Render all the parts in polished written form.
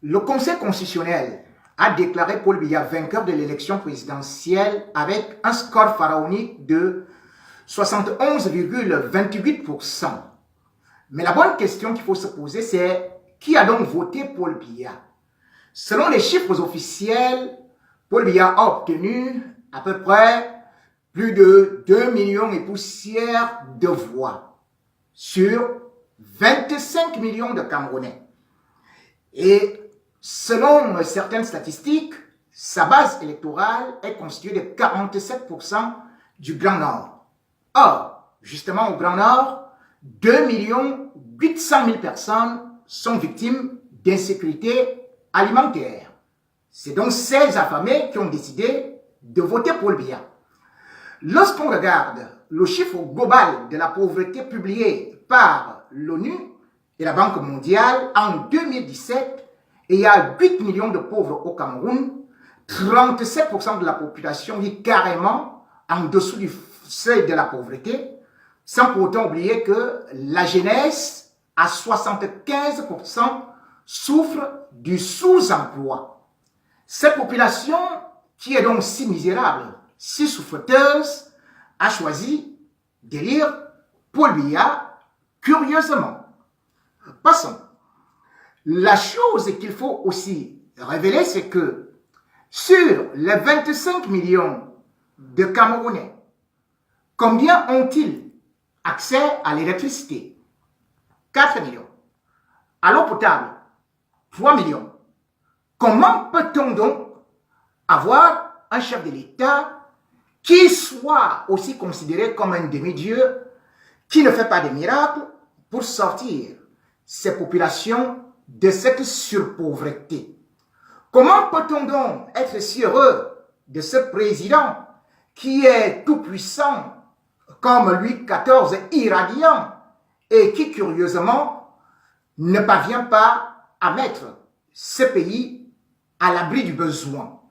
Le Conseil constitutionnel a déclaré Paul Biya vainqueur de l'élection présidentielle avec un score pharaonique de 71,28%. Mais la bonne question qu'il faut se poser, c'est qui a donc voté Paul Biya? Selon les chiffres officiels, Paul Biya a obtenu à peu près plus de 2 millions et poussières de voix sur 25 millions de Camerounais. Et selon certaines statistiques, sa base électorale est constituée de 47% du Grand Nord. Or, justement au Grand Nord, 2 800 000 personnes sont victimes d'insécurité alimentaire. C'est donc ces affamés qui ont décidé de voter Paul Biya. Lorsqu'on regarde le chiffre global de la pauvreté publié par l'ONU et la Banque mondiale en 2017, il y a 8 millions de pauvres au Cameroun, 37% de la population vit carrément en dessous du seuil de la pauvreté, sans pour autant oublier que la jeunesse, à 75%, souffre du sous-emploi. Cette population, qui est donc si misérable, si souffreuse, a choisi d'élire Paul Biya curieusement. Passons. La chose qu'il faut aussi révéler, c'est que sur les 25 millions de Camerounais, combien ont-ils accès à l'électricité? 4 millions. À l'eau potable, 3 millions. Comment peut-on donc avoir un chef de l'État qui soit aussi considéré comme un demi-dieu, qui ne fait pas de miracles pour sortir ces populations de cette surpauvreté? Comment peut-on donc être si heureux de ce président qui est tout puissant comme Louis XIV irradiant et qui curieusement ne parvient pas à mettre ce pays à l'abri du besoin?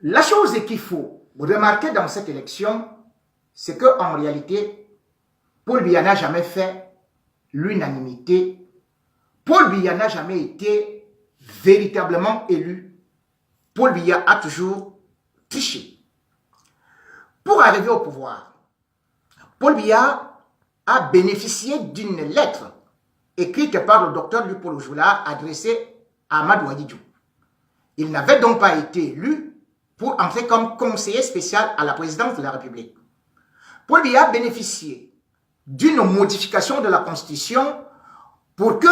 La chose qu'il faut remarquer dans cette élection, c'est qu'en réalité, Paul Biya n'a jamais fait l'unanimité. Paul Biya n'a jamais été véritablement élu. Paul Biya a toujours triché. Pour arriver au pouvoir, Paul Biya a bénéficié d'une lettre écrite par le docteur Lupolo Joula adressée à Amadou Ahidjo. Il n'avait donc pas été élu pour entrer comme conseiller spécial à la présidence de la République. Paul Biya a bénéficié d'une modification de la Constitution pour que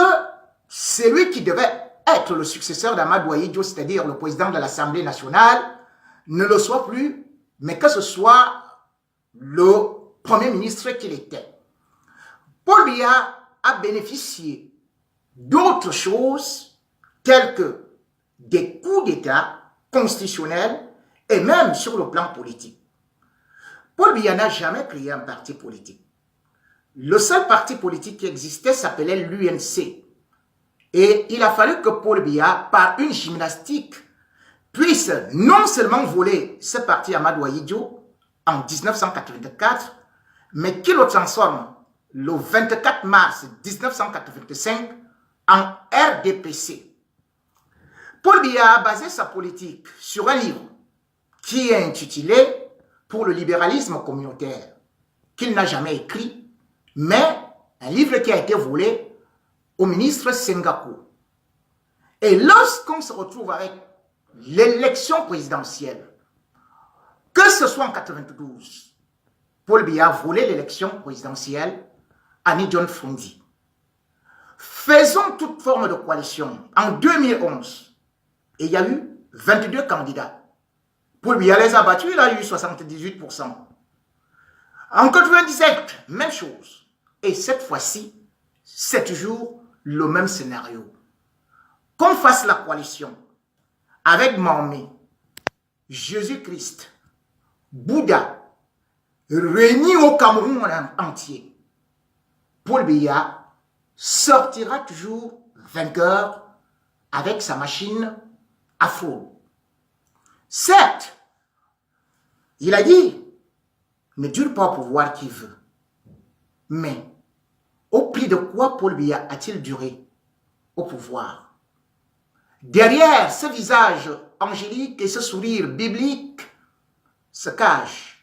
celui qui devait être le successeur d'Amadou Ahidjo, c'est-à-dire le président de l'Assemblée nationale, ne le soit plus, mais que ce soit le Premier ministre qu'il était. Paul Biya a bénéficié d'autres choses telles que des coups d'État constitutionnels et même sur le plan politique. Paul Biya n'a jamais créé un parti politique. Le seul parti politique qui existait s'appelait l'UNC. Et il a fallu que Paul Biya, par une gymnastique, puisse non seulement voler ce parti Amadou Ahidjo en 1984, mais qu'il le transforme le 24 mars 1985 en RDPC. Paul Biya a basé sa politique sur un livre qui est intitulé « Pour le libéralisme communautaire », qu'il n'a jamais écrit, mais un livre qui a été volé au ministre Senghako. Et lorsqu'on se retrouve avec l'élection présidentielle, que ce soit en 92, Paul Biya a volé l'élection présidentielle à John Fundi. Faisons toute forme de coalition. En 2011, il y a eu 22 candidats. Paul Biya les a battus, il a eu 78%. En 97, même chose. Et cette fois-ci, c'est toujours le même scénario. Qu'on fasse la coalition avec Mahomet, Jésus-Christ, Bouddha, réunis au Cameroun entier, Paul Biya sortira toujours vainqueur avec sa machine à fraude. Certes, il a dit, ne dure pas au pouvoir qui veut. Mais, au prix de quoi Paul Biya a-t-il duré au pouvoir? Derrière ce visage angélique et ce sourire biblique se cache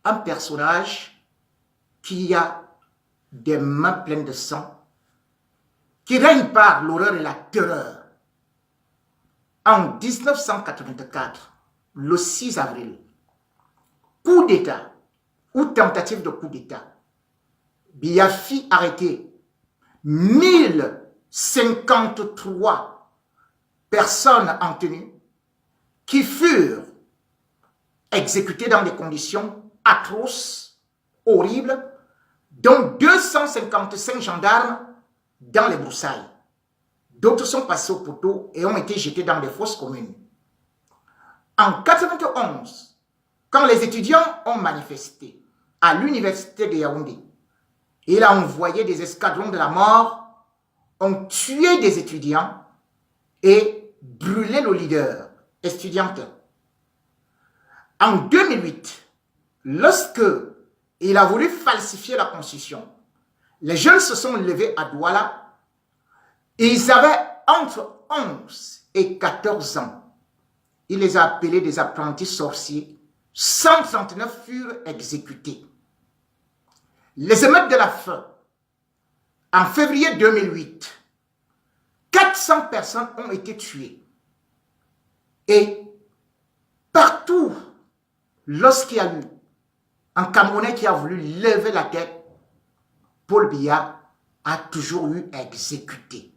un personnage qui a des mains pleines de sang, qui règne par l'horreur et la terreur. En 1984, le 6 avril, coup d'État ou tentative de coup d'État, Biya fit arrêter 1053 personnes en tenue qui furent exécutées dans des conditions atroces, horribles, dont 255 gendarmes dans les broussailles. D'autres sont passés au poteau et ont été jetés dans des fosses communes. En 1991, quand les étudiants ont manifesté à l'université de Yaoundé, il a envoyé des escadrons de la mort, ont tué des étudiants et brûlé le leader estudiantin. En 2008, lorsque il a voulu falsifier la constitution, les jeunes se sont levés à Douala et ils avaient entre 11 et 14 ans. Il les a appelés des apprentis sorciers. 139 furent exécutés. Les émeutes de la faim, en février 2008, 400 personnes ont été tuées. Et partout, lorsqu'il y a eu un Camerounais qui a voulu lever la tête, Paul Biya a toujours eu exécuté.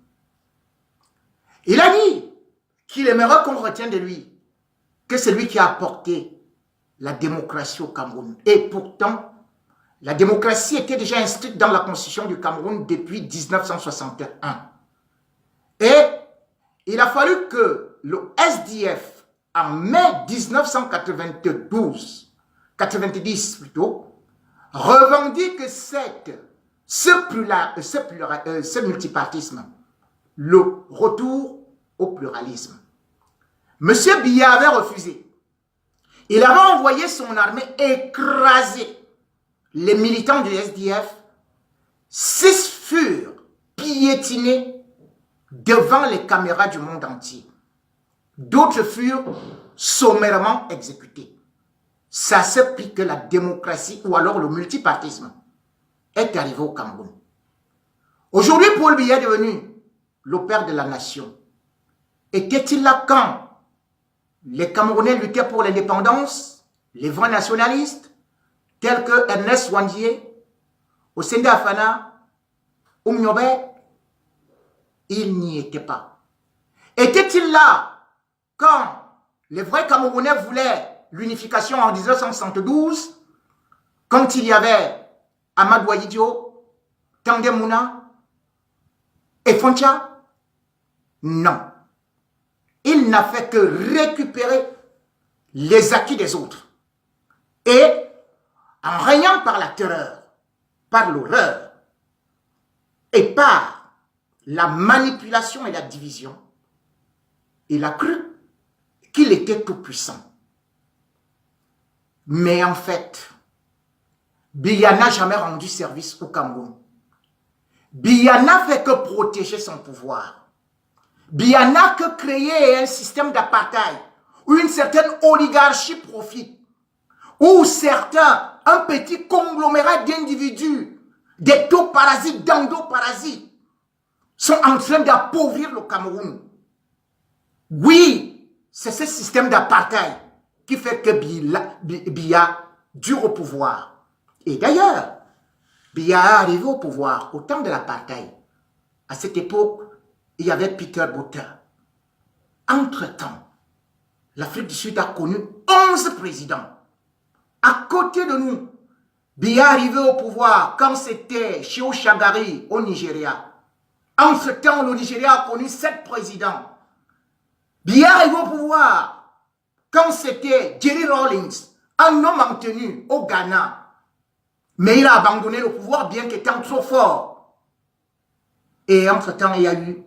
Il a dit qu'il aimerait qu'on retienne de lui que c'est lui qui a apporté la démocratie au Cameroun. Et pourtant, la démocratie était déjà inscrite dans la constitution du Cameroun depuis 1961. Et il a fallu que le SDF, en mai 1992, plutôt, revendique ce multipartisme, le retour au pluralisme. Monsieur Biya avait refusé. Il avait envoyé son armée écraser les militants du SDF. 6 furent piétinés devant les caméras du monde entier. D'autres furent sommairement exécutés. Ça s'explique que la démocratie ou alors le multipartisme est arrivé au Cameroun. Aujourd'hui, Paul Biya est devenu le père de la nation. Était-il là quand les Camerounais luttaient pour l'indépendance, les vrais nationalistes, tels que Ernest Wandier, Osende Afana, Oumniobe? Il n'y était pas. Était-il là quand les vrais Camerounais voulaient l'unification en 1972, quand il y avait Amadou Ahidjo, Tandem Mouna et Foncha? Non. Il n'a fait que récupérer les acquis des autres. Et en régnant par la terreur, par l'horreur et par la manipulation et la division, il a cru qu'il était tout puissant. Mais en fait, Biya n'a jamais rendu service au Cameroun. Biya n'a fait que protéger son pouvoir. Biya n'a que créé un système d'apartheid où une certaine oligarchie profite, où certains, un petit conglomérat d'individus, d'ectoparasites, d'endoparasites, sont en train d'appauvrir le Cameroun. Oui, c'est ce système d'apartheid qui fait que Biya dure au pouvoir. Et d'ailleurs, Biya est arrivé au pouvoir au temps de l'apartheid. À cette époque, il y avait Peter Botha. Entre-temps, l'Afrique du Sud a connu 11 présidents. À côté de nous, Biya est arrivé au pouvoir quand c'était Shehu Shagari au Nigeria. Entre-temps, le Nigeria a connu 7 présidents. Biya est arrivé au pouvoir quand c'était Jerry Rawlings, un homme en tenue au Ghana. Mais il a abandonné le pouvoir bien qu'étant trop fort. Et entre-temps, il y a eu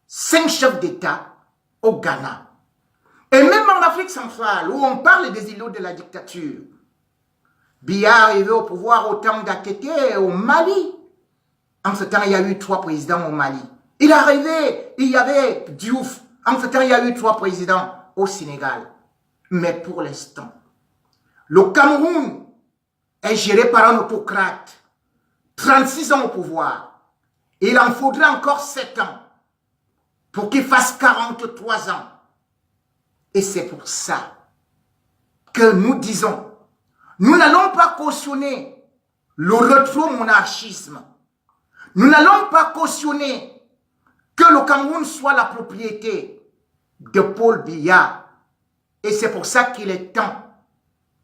5 chefs d'État au Ghana. Et même en Afrique centrale, où on parle des îlots de la dictature, Biya est arrivé au pouvoir au temps d'Akété au Mali. En ce temps, il y a eu 3 présidents au Mali. Il est arrivé, il y avait Diouf. Entre-temps, il y a eu 3 présidents au Sénégal. Mais pour l'instant, le Cameroun est géré par un autocrate. 36 ans au pouvoir. Il en faudrait encore 7 ans pour qu'il fasse 43 ans. Et c'est pour ça que nous disons, nous n'allons pas cautionner le rétro-monarchisme. Nous n'allons pas cautionner que le Cameroun soit la propriété de Paul Biya. Et c'est pour ça qu'il est temps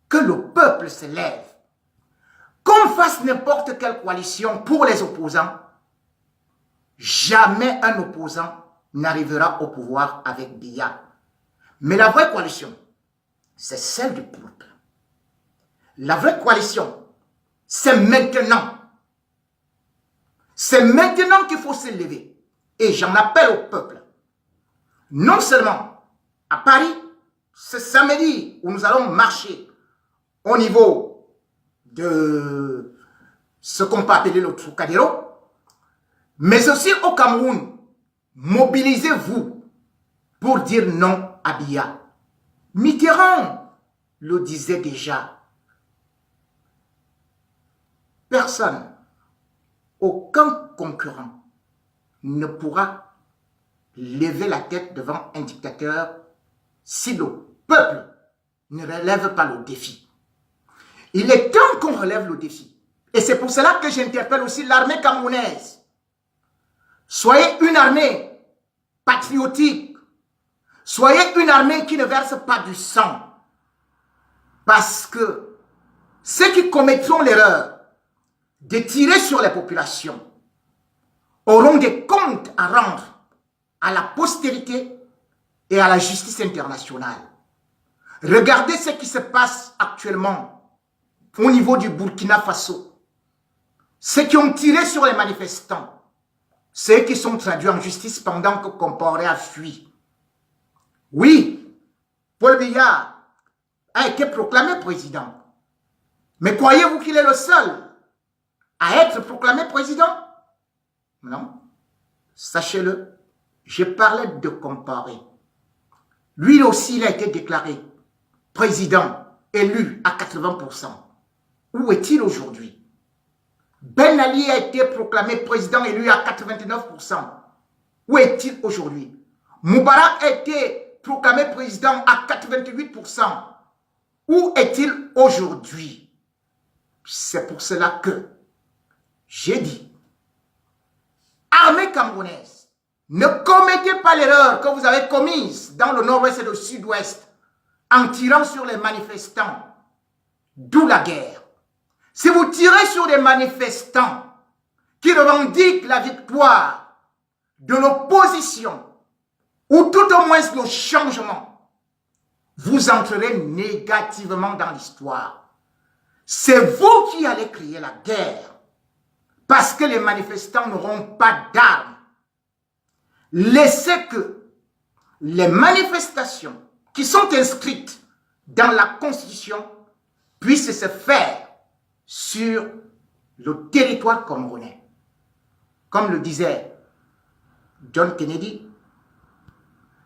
que le peuple se lève. Qu'on fasse n'importe quelle coalition pour les opposants, jamais un opposant n'arrivera au pouvoir avec Biya. Mais la vraie coalition, c'est celle du peuple. La vraie coalition, c'est maintenant. C'est maintenant qu'il faut se lever. Et j'en appelle au peuple. Non seulement à Paris, ce samedi où nous allons marcher au niveau de ce qu'on peut appeler le Trocadéro, mais aussi au Cameroun. Mobilisez-vous pour dire non à Biya. Mitterrand le disait déjà. Personne, aucun concurrent ne pourra lever la tête devant un dictateur si le peuple ne relève pas le défi. Il est temps qu'on relève le défi. Et c'est pour cela que j'interpelle aussi l'armée camerounaise. Soyez une armée patriotique. Soyez une armée qui ne verse pas du sang. Parce que ceux qui commettront l'erreur de tirer sur les populations auront des comptes à rendre à la postérité et à la justice internationale. Regardez ce qui se passe actuellement au niveau du Burkina Faso. Ceux qui ont tiré sur les manifestants, ceux qui sont traduits en justice pendant que Compaoré a fui. Oui, Paul Biya a été proclamé président. Mais croyez-vous qu'il est le seul à être proclamé président? Non. Sachez-le, je parlais de Compaoré. Lui aussi, il a été déclaré président, élu à 80%. Où est-il aujourd'hui? Ben Ali a été proclamé président, élu à 89%. Où est-il aujourd'hui? Moubarak a été proclamé président à 88%. Où est-il aujourd'hui? C'est pour cela que j'ai dit, armée camerounaise, ne commettez pas l'erreur que vous avez commise dans le nord-ouest et le sud-ouest en tirant sur les manifestants, d'où la guerre. Si vous tirez sur des manifestants qui revendiquent la victoire de l'opposition ou tout au moins le changement, vous entrerez négativement dans l'histoire. C'est vous qui allez crier la guerre parce que les manifestants n'auront pas d'armes. Laissez que les manifestations qui sont inscrites dans la Constitution puissent se faire sur le territoire camerounais. Comme le disait John Kennedy,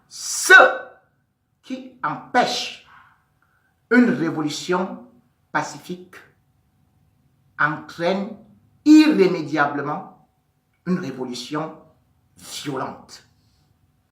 ceux qui empêchent une révolution pacifique entraînent irrémédiablement une révolution violente.